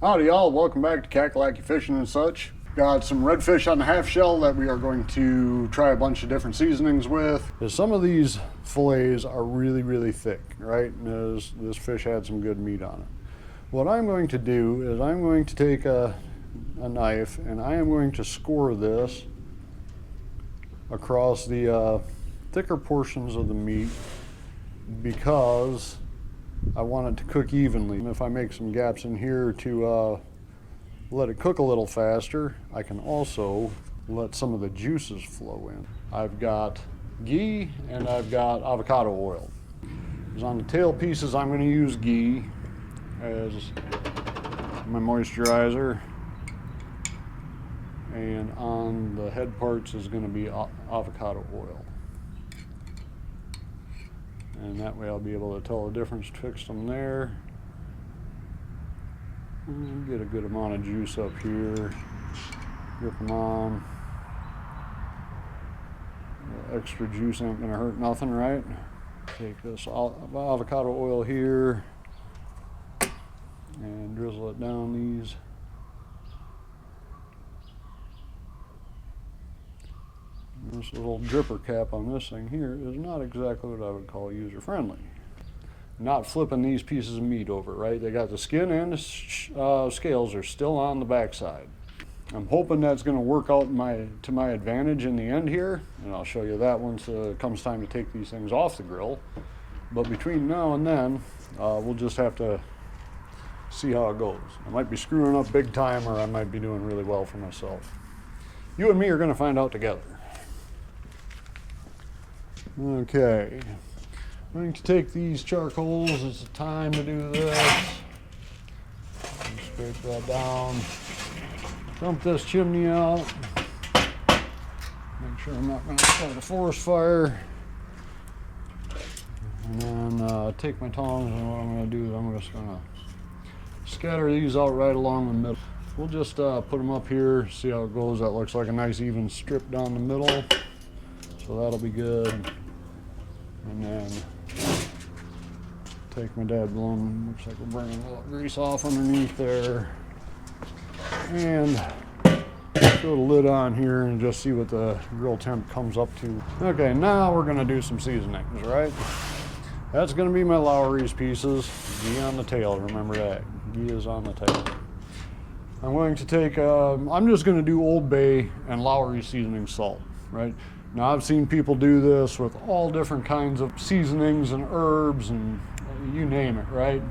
Howdy y'all, welcome back to Kakalaki Fishing and such. Got some redfish on the half shell that we are going to try a bunch of different seasonings with. Some of these fillets are really thick, right? And this fish had some good meat on it. What I'm going to do is I'm going to take a knife and I am going to score this across the thicker portions of the meat because I want it to cook evenly. And if I make some gaps in here to let it cook a little faster, I can also let some of the juices flow in. I've got ghee and I've got avocado oil. Because on the tail pieces, I'm going to use ghee as my moisturizer. And on the head parts is going to be avocado oil. And that way I'll be able to tell the difference, fix them there. And get a good amount of juice up here. Grip them on. Extra juice ain't gonna hurt nothing, right? Take this avocado oil here and drizzle it down these. This little dripper cap on this thing here is not exactly what I would call user-friendly. Not flipping these pieces of meat over, right? They got the skin and the scales are still on the backside. I'm hoping that's going to work out to my advantage in the end here, and I'll show you that once it comes time to take these things off the grill. But between now and then, we'll just have to see how it goes. I might be screwing up big time, or I might be doing really well for myself. You and me are going to find out together. Okay, I'm going to take these charcoals. It's the time to do this. Scrape that down. Dump this chimney out. Make sure I'm not going to start a forest fire. And then take my tongs, and what I'm going to do is I'm just going to scatter these out right along the middle. We'll just put them up here, see how it goes. That looks like a nice even strip down the middle. So that'll be good. And then take my dad balloon, looks like we're burning a little grease off underneath there. And throw the lid on here and just see what the grill temp comes up to. Okay, now we're gonna do some seasonings, right? That's gonna be my Lowry's pieces. Ghee on the tail, remember that. Ghee is on the tail. I'm going to take, I'm just gonna do Old Bay and Lowry seasoning salt, right? Now I've seen people do this with all different kinds of seasonings and herbs and you name it, right?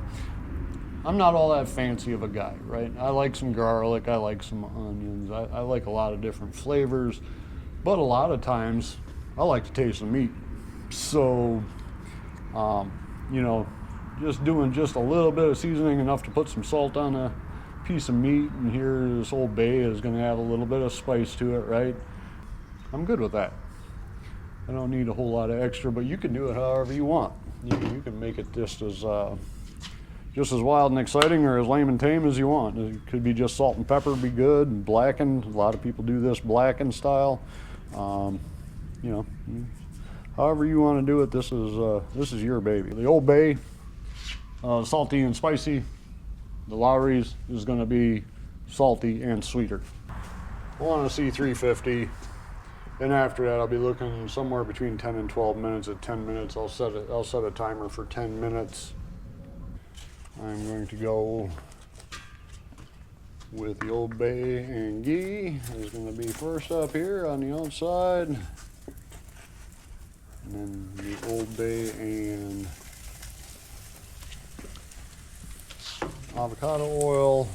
I'm not all that fancy of a guy, right? I like some garlic, I like some onions, I like a lot of different flavors, but a lot of times I like to taste the meat. So, you know, just doing just a little bit of seasoning, enough to put some salt on a piece of meat, and here this Old Bay is gonna have a little bit of spice to it, right? I'm good with that. I don't need a whole lot of extra, but you can do it however you want. You can make it just as wild and exciting or as lame and tame as you want. It could be just salt and pepper, be good, and blackened. A lot of people do this blackened style. You know, however you want to do it, this is your baby. The Old Bay, salty and spicy. The Lowry's is going to be salty and sweeter. I want to see 350. And after that, I'll be looking somewhere between 10 and 12 minutes. At 10 minutes, I'll set a timer for 10 minutes. I'm going to go with the Old Bay and ghee. It's going to be first up here on the outside. And then the Old Bay and avocado oil.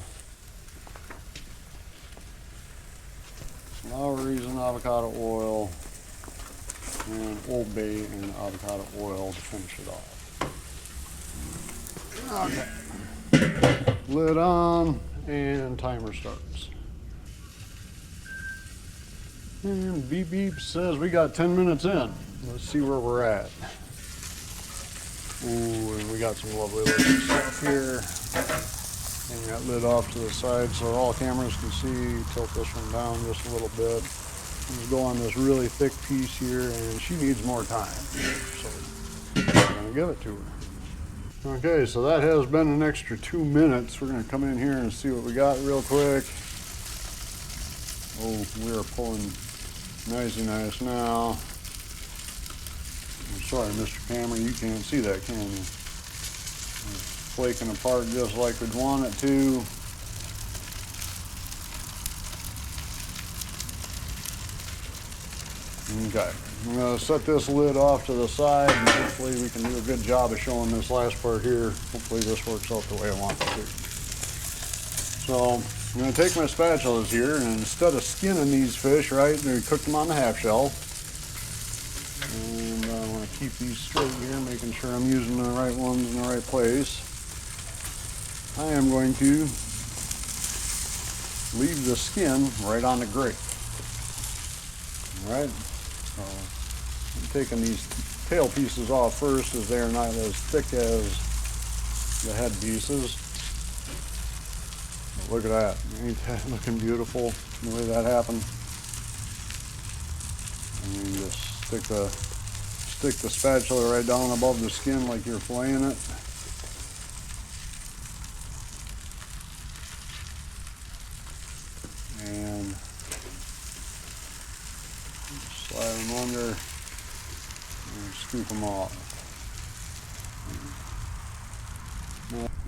Lowry's and avocado oil, and Old Bay and avocado oil to finish it off. Okay. Lid on, and timer starts. And beep beep says we got 10 minutes in. Let's see where we're at. Ooh, and we got some lovely looking stuff here. Hang that lid off to the side so all cameras can see. Tilt this one down just a little bit. We'll go on this really thick piece here, and she needs more time. So I'm gonna give it to her. Okay, so that has been an extra 2 minutes. We're gonna come in here and see what we got real quick. Oh, we are pulling nicey nice now. I'm sorry, Mr. Camera, you can't see that, can you? It's flaking apart just like we'd want it to. Okay, I'm going to set this lid off to the side and hopefully we can do a good job of showing this last part here. Hopefully this works out the way I want it to. So I'm going to take my spatulas here and instead of skinning these fish, right, we cooked them on the half shell. And I want to keep these straight here, making sure I'm using the right ones in the right place. I am going to leave the skin right on the grate. All right. So I'm taking these tail pieces off first as they are not as thick as the head pieces. But look at that. Ain't that looking beautiful the way that happened? And you just stick the spatula right down above the skin like you're filleting it. And slide them under and scoop them off.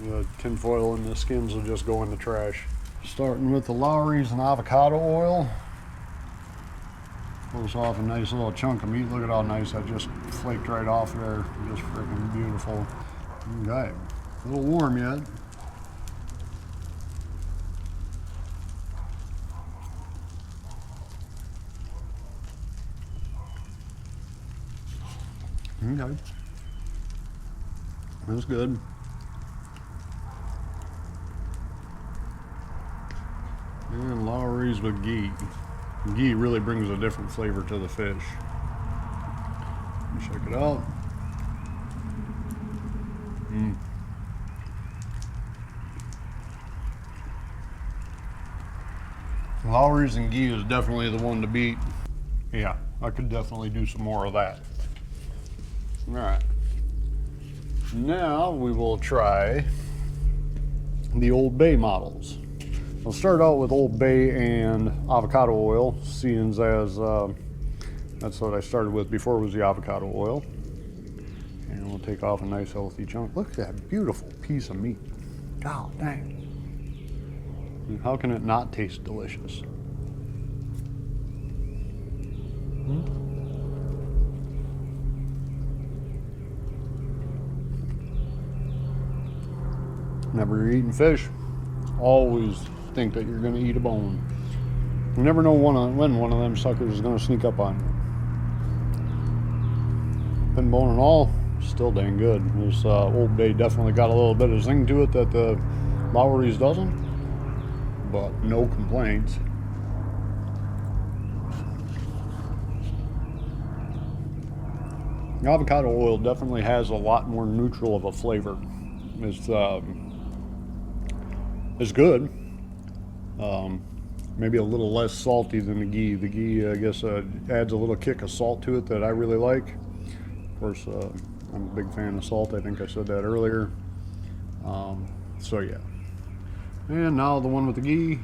The tin foil and the skins will just go in the trash. Starting with the Lowry's and avocado oil. Pulls off a nice little chunk of meat. Look at how nice that just flaked right off there. Just freaking beautiful. Okay, a little warm yet. Okay, that's good. And Lowry's with ghee. Ghee really brings a different flavor to the fish. Check it out. Lowry's and ghee is definitely the one to beat. Yeah, I could definitely do some more of that. All right. Now we will try the Old Bay models. We'll start out with Old Bay and avocado oil, seeing as that's what I started with before was the avocado oil. And we'll take off a nice healthy chunk. Look at that beautiful piece of meat. God dang. How can it not taste delicious? Whenever you're eating fish, always think that you're going to eat a bone. You never know when one of them suckers is going to sneak up on you. Thin bone and all, still dang good. This Old Bay definitely got a little bit of zing to it that the Lowry's doesn't, but no complaints. The avocado oil definitely has a lot more neutral of a flavor. It's good. Maybe a little less salty than the ghee. The ghee, I guess, adds a little kick of salt to it that I really like. Of course, I'm a big fan of salt. I think I said that earlier. So yeah. And now the one with the ghee.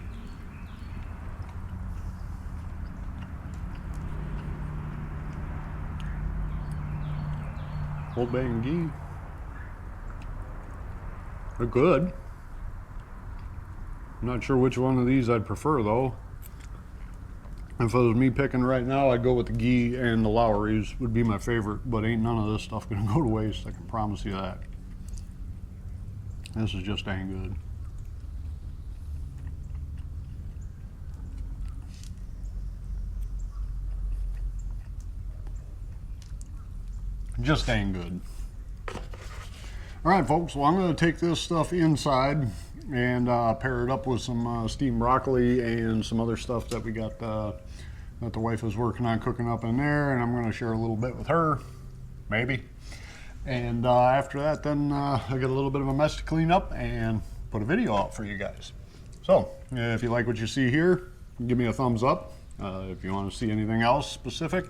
Old Bay and ghee. They're good. I'm not sure which one of these I'd prefer though. If it was me picking right now, I'd go with the ghee, and the Lowry's would be my favorite, but ain't none of this stuff gonna go to waste, I can promise you that. This is just dang good. Just dang good. All right, folks, well, I'm going to take this stuff inside and pair it up with some steamed broccoli and some other stuff that we got that the wife is working on cooking up in there, and I'm going to share a little bit with her, maybe. And after that, then I got a little bit of a mess to clean up and put a video out for you guys. So if you like what you see here, give me a thumbs up. If you want to see anything else specific,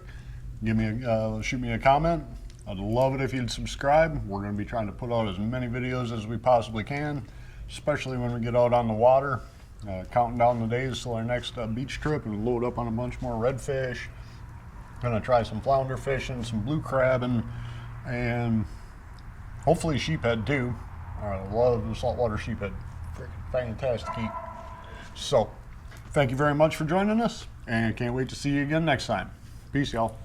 shoot me a comment. I'd love it if you'd subscribe. We're going to be trying to put out as many videos as we possibly can, especially when we get out on the water. Counting down the days till our next beach trip and load up on a bunch more redfish. Gonna try some flounder fishing, some blue crabbing, and hopefully sheephead too. I love the saltwater sheephead. Freaking fantastic eat. So, thank you very much for joining us, and can't wait to see you again next time. Peace, y'all.